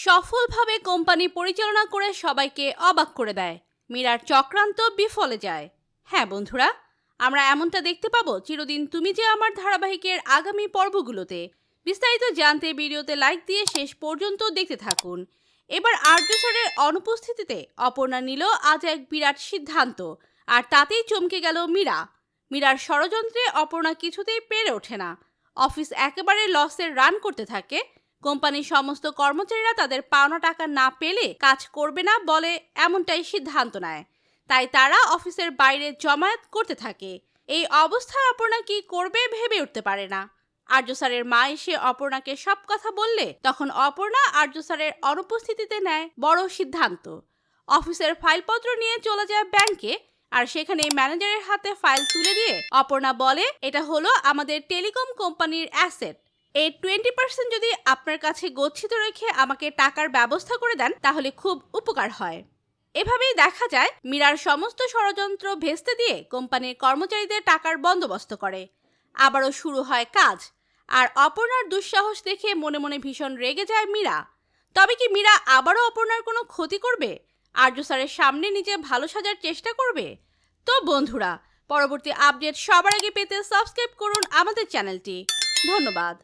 সফলভাবে কোম্পানি পরিচালনা করে সবাইকে অবাক করে দেয়। মীরার চক্রান্ত বিফলে যায়। হ্যাঁ বন্ধুরা, আমরা এমনটা দেখতে পাবো চিরদিন তুমি যে আমার ধারাবাহিকের আগামী পর্বগুলোতে। বিস্তারিত জানতে ভিডিওতে লাইক দিয়ে শেষ পর্যন্ত দেখতে থাকুন। এবার আর্য স্যারের অনুপস্থিতিতে অপর্ণা নিল আজ এক বিরাট সিদ্ধান্ত, আর তাতেই চমকে গেল মীরা। মীরার ষড়যন্ত্রে অপর্ণা কিছুতেই পেরে ওঠে না। অফিস একেবারে লসের রান করতে থাকে। কোম্পানির সমস্ত কর্মচারীরা তাদের পাওনা টাকা না পেলে কাজ করবে না বলে এমনটাই সিদ্ধান্ত নেয়। তাই তারা অফিসের বাইরে জমায়েত করতে থাকে। এই অবস্থায় অপর্ণা কি করবে ভেবে উঠতে পারে না। আর্য স্যারের মা এসে অপর্ণাকে সব কথা বললে তখন অপর্ণা আর্য স্যারের অনুপস্থিতিতে নেয় বড় সিদ্ধান্ত। অফিসের ফাইলপত্র নিয়ে চলে যায় ব্যাংকে, আর সেখানে ম্যানেজারের হাতে ফাইল তুলে দিয়ে অপর্ণা বলে, এটা হলো আমাদের টেলিকম কোম্পানির অ্যাসেট। এই 20% যদি আপনার কাছে গচ্ছিত রেখে আমাকে টাকার ব্যবস্থা করে দেন তাহলে খুব উপকার হয়। এভাবেই দেখা যায় মীরার সমস্ত ষড়যন্ত্র ভেস্তে দিয়ে কোম্পানির কর্মচারীদের টাকার বন্দোবস্ত করে। আবারও শুরু হয় কাজ, আর অপর্ণার দুঃসাহস দেখে মনে মনে ভীষণ রেগে যায় মীরা। তবে কি মীরা আবারও অপর্ণার কোনো ক্ষতি করবে? আর্য স্যারের সামনে নিজে ভালো সাজার চেষ্টা করবে? তো বন্ধুরা, পরবর্তী আপডেট সবার আগে পেতে সাবস্ক্রাইব করুন আমাদের চ্যানেলটি। ধন্যবাদ।